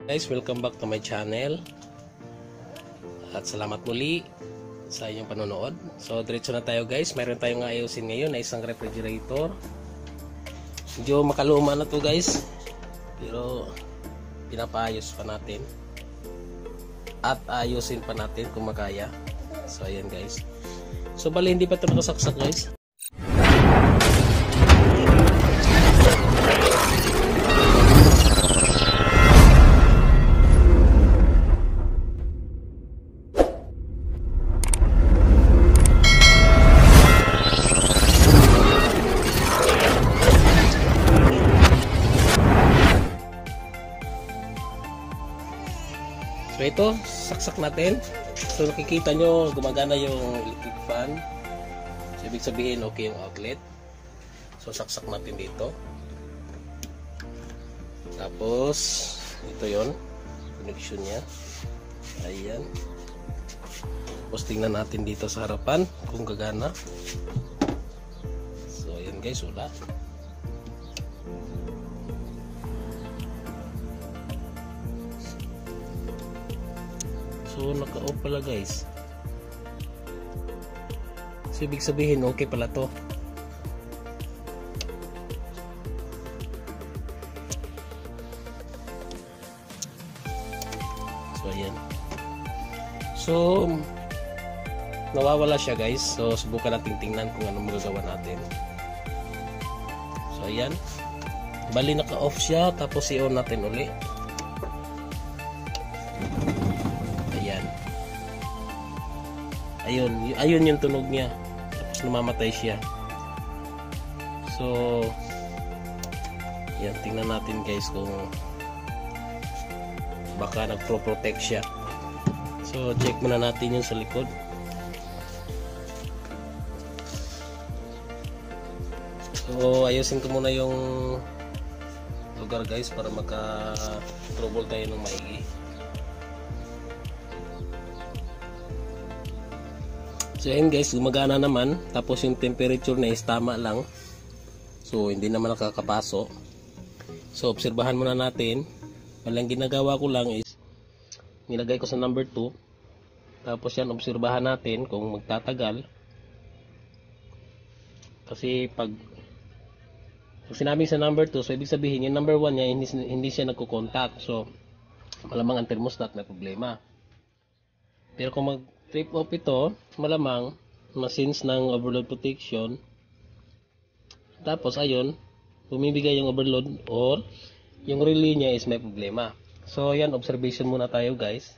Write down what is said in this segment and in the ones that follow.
Guys, welcome back to my channel at salamat muli sa inyong panonood. So diretso na tayo guys, mayroon tayong ayusin ngayon na isang refrigerator. Medyo makaluma na to guys, pero pinapaayos pa natin at ayusin pa natin kung makaya. So ayan guys, so bali hindi pa ito nakasaksak guys. So ito, saksak natin. So nakikita nyo, gumagana yung electric fan. So ibig sabihin, okay yung outlet. So saksak natin dito. Tapos, ito yon connection nya. Ayan. Tapos tingnan natin dito sa harapan kung gagana. So ayan guys, wala. So naka-off pala guys. So ibig sabihin okay pala to. So ayan. So nawawala siya guys. So subukan natin tingnan kung ano magagawa natin. So ayan. Bali naka-off siya, tapos i-on natin uli. Ayun yung tunog niya. Tapos namamatay siya. So yan, tingnan natin guys kung baka nagpro-protect siya. So check muna natin yung sa likod. So ayusin ko muna yung lugar guys para maka-trouble tayo ng maigi. So ayan guys, gumagana naman. Tapos yung temperature na is tama lang. So hindi naman nakakapaso. So obserbahan muna natin. Walang ginagawa ko lang is nilagay ko sa number 2. Tapos yan, obserbahan natin kung magtatagal. Kasi pag sinabing sa number 2, so ibig sabihin yung number 1 niya hindi siya nagko-contact. So malamang ang thermostat may problema. Pero kung trip off ito, malamang masins ng overload protection. Tapos ayun, bumibigay yung overload or yung relay niya is may problema. So yan, observation muna tayo guys.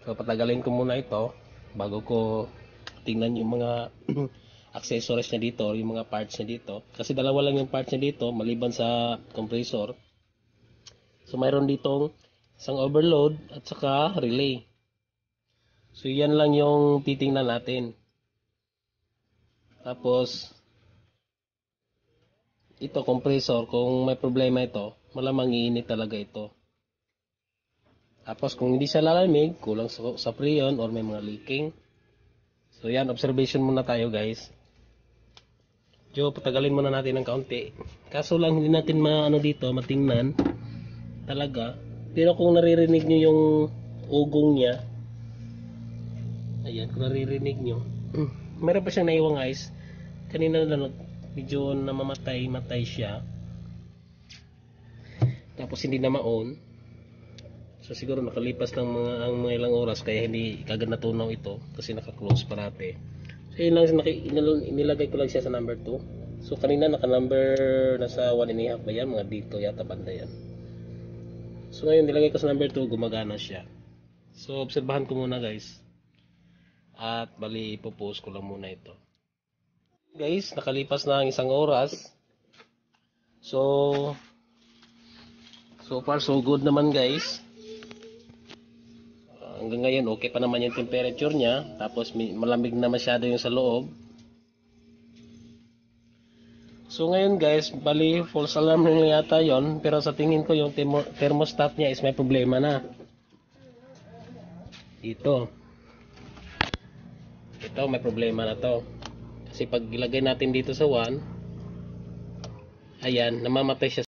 So patagalin ko muna ito bago ko tingnan yung mga accessories niya dito or yung mga parts niya dito. Kasi dalawa lang yung parts niya dito maliban sa compressor. So mayroon ditong isang overload at saka relay. So yan lang yung titingnan natin. Tapos ito compressor, kung may problema ito, malamang iinit talaga ito. Tapos kung hindi siya lalamig, kulang sa freon or may mga leaking. So yan, observation muna tayo guys. So patagalin muna natin ng kaunti. Kaso lang hindi natin matingnan talaga. Pero kung naririnig nyo yung ugong niya, ayan, kung naririnig nyo, meron pa siyang naiwang guys. Kanina lang medyo namamatay siya. Tapos hindi na ma-on. So siguro nakalipas ng mga ilang oras kaya hindi kagad natunaw ito kasi naka-close parate. So yun lang, inilagay ko lang siya sa number 2. So kanina naka-number nasa 1.5 ba yan? Mga dito yata banda yan. So ngayon nilagay ko sa number 2, gumagana siya. So obserbahan ko muna guys. At bali ipopost ko lang muna ito. Guys, nakalipas na ang isang oras. So far so good naman guys. Hanggang ngayon okay pa naman yung temperature niya. Tapos malamig na masyado yung sa loob. So ngayon guys, bali false alarm na yata yon. Pero sa tingin ko yung thermostat niya is may problema na. Ito may problema na to. Kasi pag ilagay natin dito sa 1, ayan, namamatay siya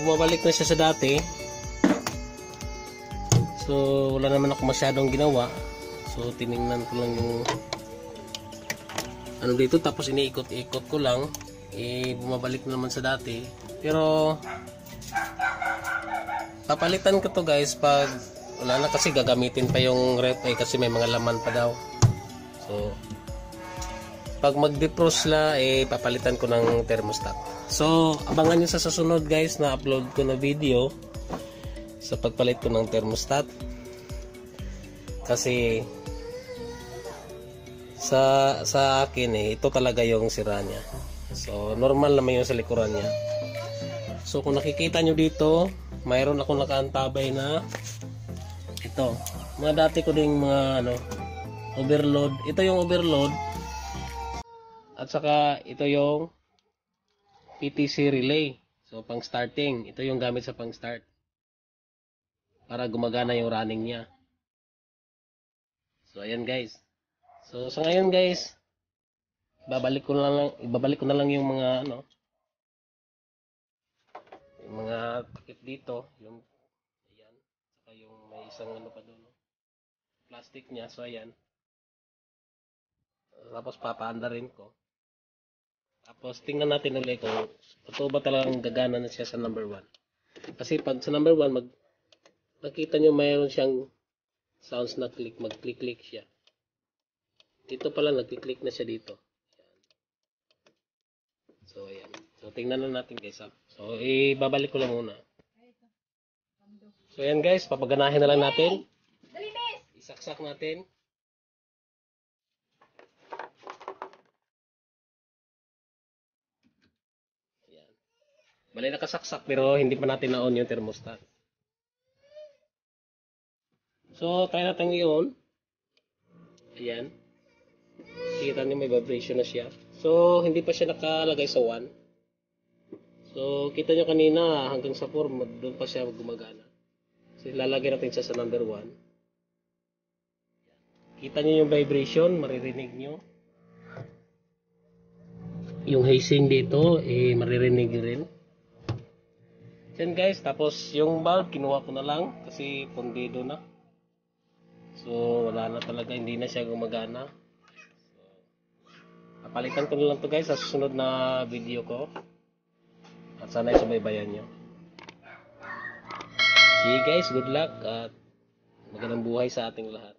bumabalik na siya sa dati. So, wala naman ako masyadong ginawa. So, tiningnan ko lang yung ano dito, tapos iniikot-ikot ko lang. Bumabalik na naman sa dati. Pero papalitan ko to guys pag wala na, kasi gagamitin pa yung ref kasi may mga laman pa daw. So, pag mag-defrost na, papalitan ko ng thermostat. So, abangan nyo sa susunod guys na upload ko na video sa pagpalit ko ng thermostat. Kasi sa akin ito talaga yung sira niya. So, normal naman yung sa likuran niya. So, kung nakikita nyo dito, mayroon ako nakaantabay na ito. Mga dati ko ding mga overload. Ito yung overload. At saka ito yung PTC relay. So, pang starting. Ito yung gamit sa pang start. Para gumagana yung running niya. So, ayan guys. So, sa ngayon guys, ibabalik ko na lang yung mga yung mga takip dito, yung ayan, saka yung may isang pa doon, plastic niya. So ayan. Tapos papaanda rin ko. Tapos tingnan natin ulit kung totoo ba talagang gagana na siya sa number 1. Kasi pag sa number 1, nakita nyo mayroon siyang sounds na click, mag-click-click siya. Dito pala nag-click na siya dito. So ayan. So tingnan na natin guys. So ibabalik ko lang muna. So ayan guys, papaganahin na lang natin. Isaksak natin. Ayan. Bali nakasaksak pero hindi pa natin na-on yung thermostat. So try natin i-on. Ayan. Kita niyo may vibration na siya. So hindi pa siya nakalagay sa 1. So kita niyo kanina hanggang sa 4 doon pa siya gumagana. So ilalagay natin siya sa number 1. Kita niyo yung vibration, maririnig niyo. Yung hissing dito, maririnig rin. Yan guys, tapos yung bulb, kinuha ko na lang kasi pundido na. So, wala na talaga, hindi na siya gumagana. So, papalitan ko na lang to guys sa susunod na video ko. At sana ay subaybayan nyo. See you guys, good luck at magandang buhay sa ating lahat.